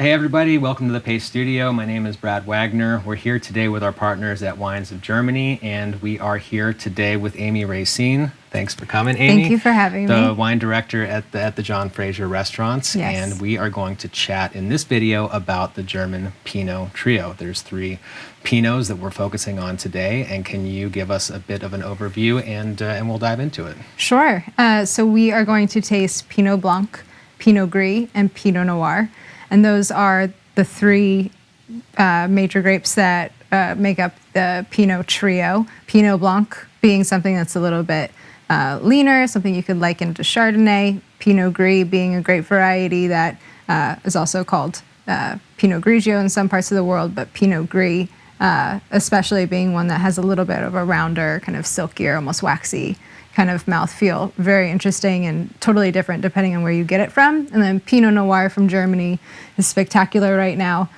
Hey everybody, welcome to the Pace Studio. My name is Brad Wagner. We're here today with our partners at Wines of Germany, and we are here today with Amy Racine. Thanks for coming, Amy. Thank you for having me. The wine director at the John Fraser Restaurants. Yes. And we are going to chat in this video about the German Pinot Trio. There's 3 Pinots that we're focusing on today, and can you give us a bit of an overview, and we'll dive into it. Sure. So we are going to taste Pinot Blanc, Pinot Gris, and Pinot Noir. And those are the 3 major grapes that make up the Pinot Trio. Pinot Blanc being something that's a little bit leaner, something you could liken to Chardonnay. Pinot Gris being a grape variety that is also called Pinot Grigio in some parts of the world, but Pinot Gris especially being one that has a little bit of a rounder, kind of silkier, almost waxy kind of mouthfeel. Very interesting and totally different depending on where you get it from. And then Pinot Noir from Germany is spectacular right now.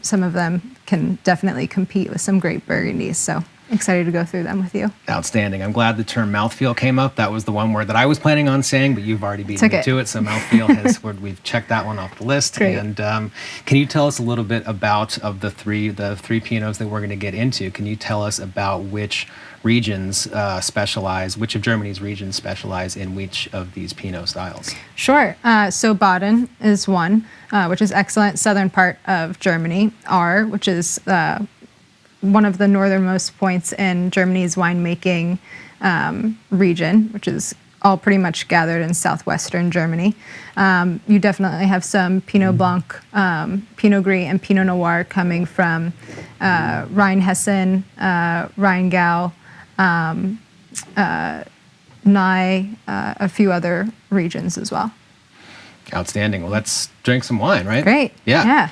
Some of them can definitely compete with some great Burgundies. So excited to go through them with you. Outstanding. I'm glad the term mouthfeel came up. That was the one word that I was planning on saying, but you've already beaten me to it. So mouthfeel has, we've checked that one off the list. Great. And can you tell us a little bit about of the three Pinots that we're going to get into? Can you tell us about which regions specialize, which of Germany's regions specialize in which of these Pinot styles? Sure. So Baden is one, which is excellent, southern part of Germany. R, which is one of the northernmost points in Germany's winemaking region, which is all pretty much gathered in southwestern Germany. You definitely have some Pinot Blanc, Pinot Gris, and Pinot Noir coming from Rheinhessen, Rheingau, Nye, a few other regions as well. Outstanding. Well, let's drink some wine, right? Great. Yeah.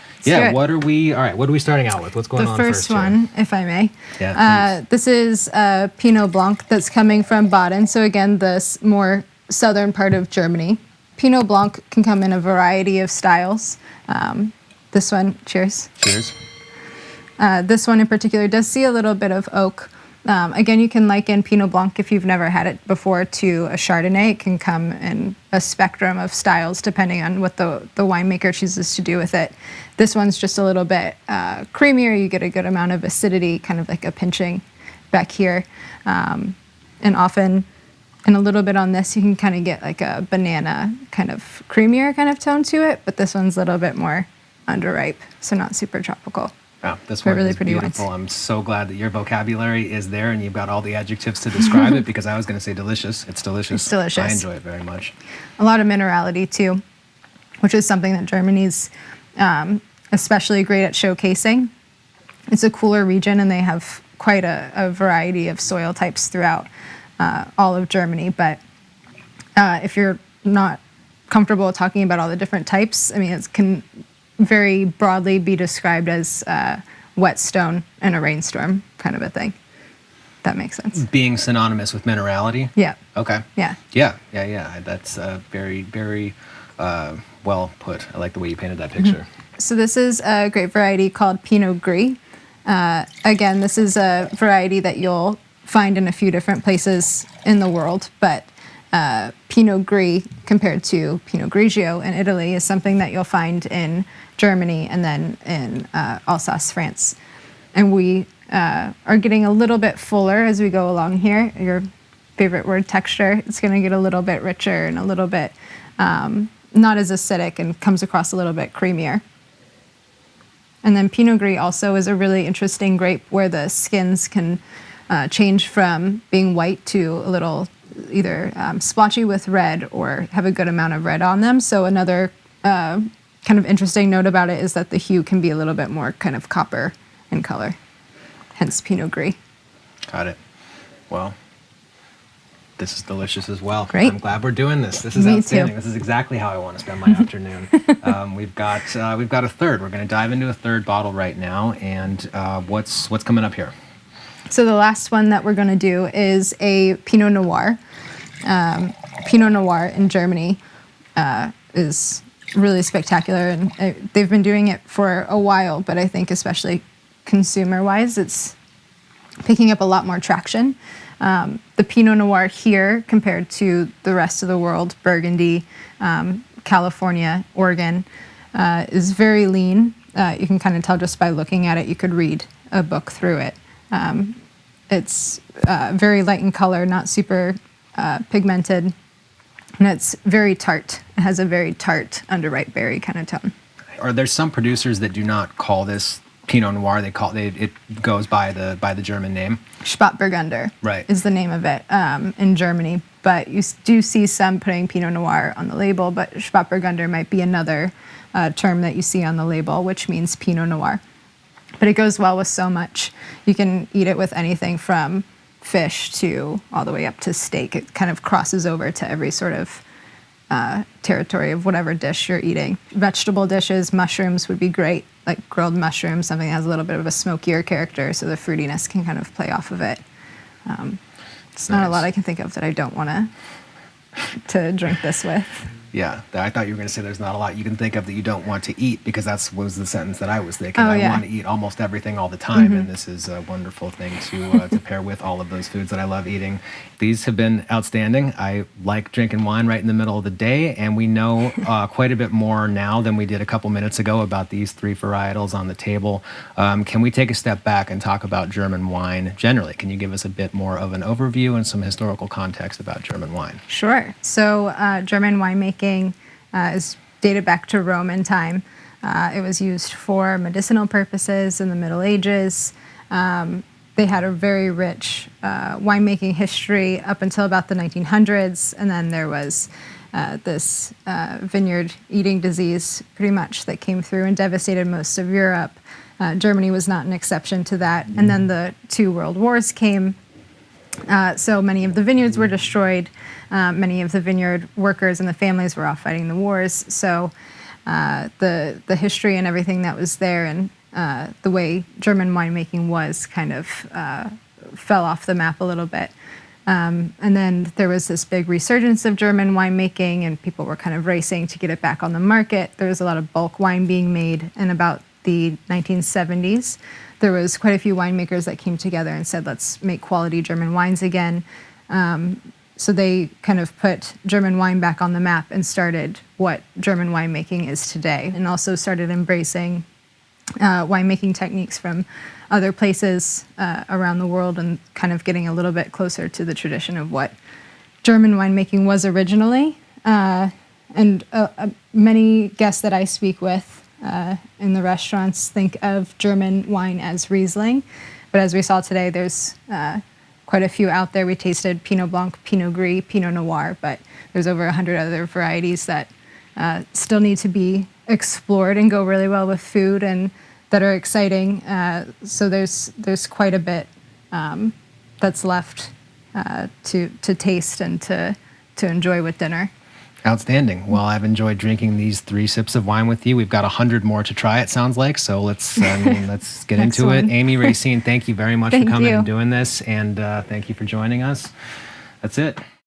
What are we starting out with? What's going on first? The first one, if I may. Yeah, this is Pinot Blanc that's coming from Baden. So again, this more southern part of Germany. Pinot Blanc can come in a variety of styles. This one, cheers. Cheers. This one in particular does see a little bit of oak. Again, you can liken Pinot Blanc, if you've never had it before, to a Chardonnay. It can come in a spectrum of styles depending on what the winemaker chooses to do with it. This one's just a little bit creamier. You get a good amount of acidity, kind of like a pinching back here. And often, and a little bit on this, you can kind of get like a banana kind of creamier kind of tone to it, but this one's a little bit more underripe, so not super tropical. Wow, this one really is pretty beautiful. wines. I'm so glad that your vocabulary is there and you've got all the adjectives to describe it, because I was going to say delicious. It's delicious. It's delicious. I enjoy it very much. A lot of minerality too, which is something that Germany's especially great at showcasing. It's a cooler region and they have quite a variety of soil types throughout all of Germany. But if you're not comfortable talking about all the different types, I mean, it can very broadly be described as whetstone in a rainstorm kind of a thing. That makes sense. Being synonymous with minerality? Yeah. Okay. Yeah. Yeah. That's very, very well put. I like the way you painted that picture. Mm-hmm. So this is a grape variety called Pinot Gris. Again, this is a variety that you'll find in a few different places in the world, but Pinot Gris compared to Pinot Grigio in Italy is something that you'll find in Germany and then in Alsace, France. And we are getting a little bit fuller as we go along here. Your favorite word, texture. It's going to get a little bit richer and a little bit not as acidic and comes across a little bit creamier. And then Pinot Gris also is a really interesting grape where the skins can change from being white to a little either splotchy with red or have a good amount of red on them. So another kind of interesting note about it is that the hue can be a little bit more kind of copper in color, hence Pinot Gris. Got it. Well, this is delicious as well. Great. I'm glad we're doing this. This is Me outstanding. too. This is exactly how I want to spend my afternoon. We've got a third. We're going to dive into a third bottle right now. And what's coming up here? So the last one that we're going to do is a Pinot Noir. Pinot Noir in Germany is really spectacular, and they've been doing it for a while, but I think especially consumer-wise, it's picking up a lot more traction. The Pinot Noir here compared to the rest of the world, Burgundy, California, Oregon, is very lean. You can kind of tell just by looking at it. You could read a book through it. It's very light in color, not super pigmented, and it's very tart. It has a very tart, underripe berry kind of tone. Are there some producers that do not call this Pinot Noir? It goes by the German name. Spatburgunder Right. is the name of it in Germany, but you do see some putting Pinot Noir on the label, but Spatburgunder might be another term that you see on the label, which means Pinot Noir. But it goes well with so much. You can eat it with anything from fish to all the way up to steak. It kind of crosses over to every sort of territory of whatever dish you're eating. Vegetable dishes, mushrooms would be great, like grilled mushrooms, something that has a little bit of a smokier character, so the fruitiness can kind of play off of it. It's not a lot I can think of that I don't want to drink this with. Yeah, I thought you were going to say there's not a lot you can think of that you don't want to eat, because that was the sentence that I was thinking. Oh, yeah. I want to eat almost everything all the time, and this is a wonderful thing to pair with all of those foods that I love eating. These have been outstanding. I like drinking wine right in the middle of the day, and we know quite a bit more now than we did a couple minutes ago about these three varietals on the table. Can we take a step back and talk about German wine generally? Can you give us a bit more of an overview and some historical context about German wine? Sure. So German winemaking is dated back to Roman time. It was used for medicinal purposes in the Middle Ages. They had a very rich winemaking history up until about the 1900s, and then there was this vineyard eating disease pretty much that came through and devastated most of Europe. Germany was not an exception to that. And then the two world wars came. So many of the vineyards were destroyed. Many of the vineyard workers and the families were off fighting the wars. So the history and everything that was there and the way German winemaking was kind of fell off the map a little bit. And then there was this big resurgence of German winemaking, and people were kind of racing to get it back on the market. There was a lot of bulk wine being made in about the 1970s. There was quite a few winemakers that came together and said, let's make quality German wines again. So they kind of put German wine back on the map and started what German winemaking is today, and also started embracing winemaking techniques from other places around the world and kind of getting a little bit closer to the tradition of what German winemaking was originally. And many guests that I speak with in the restaurants think of German wine as Riesling. But as we saw today, there's quite a few out there. We tasted Pinot Blanc, Pinot Gris, Pinot Noir, but there's over 100 other varieties that still need to be explored and go really well with food and that are exciting. So there's quite a bit that's left to taste and to enjoy with dinner. Outstanding. Well, I've enjoyed drinking these 3 sips of wine with you. We've got 100 more to try, it sounds like. So let's get into it. Amy Racine, thank you very much for coming and doing this. And thank you for joining us. That's it.